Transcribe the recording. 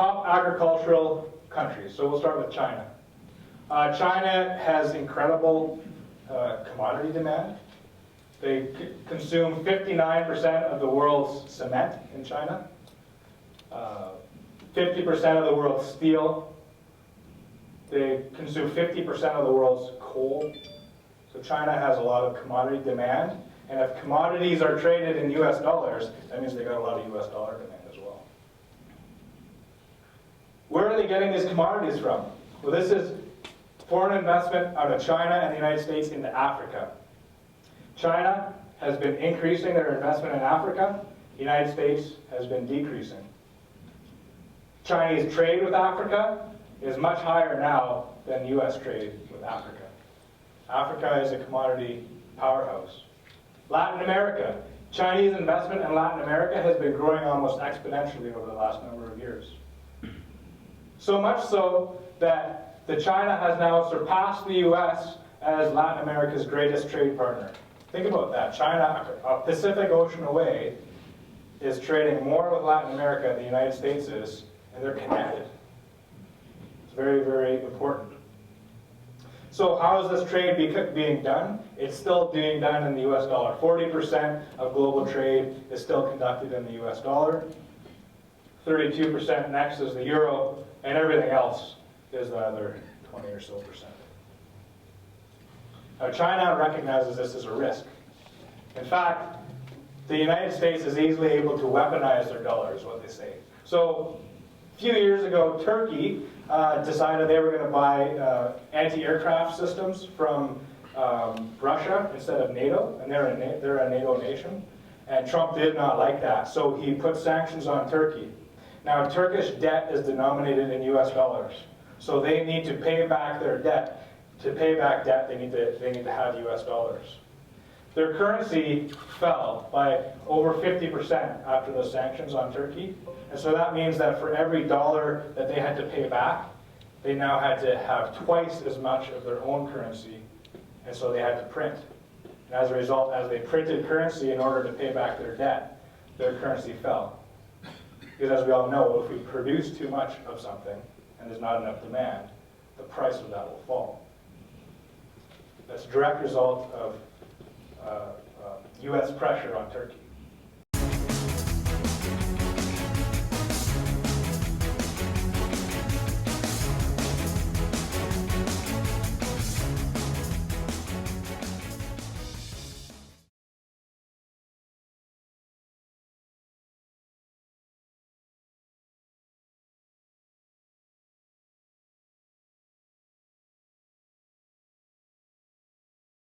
top agricultural countries. So we'll start with China. China has incredible commodity demand. They consume 59% of the world's cement in China, 50% of the world's steel. They consume 50% of the world's coal. So China has a lot of commodity demand. And if commodities are traded in US dollars, that means they got a lot of US dollar demand as well. Where are they getting these commodities from? Well, this is foreign investment out of China and the United States into Africa. China has been increasing their investment in Africa. The United States has been decreasing. Chinese trade with Africa is much higher now than US trade with Africa. Africa is a commodity powerhouse. Latin America. Chinese investment in Latin America has been growing almost exponentially over the last number of years. So much so that China has now surpassed the US as Latin America's greatest trade partner. Think about that. China, a Pacific Ocean away, is trading more with Latin America than the United States is, and they're connected. It's very, very important. So how is this trade being done? It's still being done in the US dollar. 40% of global trade is still conducted in the US dollar. 32% next is the euro, and everything else is the other 20 or so percent. Now China recognizes this as a risk. In fact, the United States is easily able to weaponize their dollar, is what they say. So a few years ago, Turkey decided they were going to buy anti-aircraft systems from Russia instead of NATO, and they're a NATO nation. And Trump did not like that, so he put sanctions on Turkey. Now, Turkish debt is denominated in US dollars, so they need to pay back their debt. To pay back debt, they need to have US dollars. Their currency fell by over 50% after the sanctions on Turkey. And so that means that for every dollar that they had to pay back, they now had to have twice as much of their own currency, and so they had to print. And as a result, as they printed currency in order to pay back their debt, their currency fell. Because as we all know, if we produce too much of something and there's not enough demand, the price of that will fall. That's a direct result of US pressure on Turkey.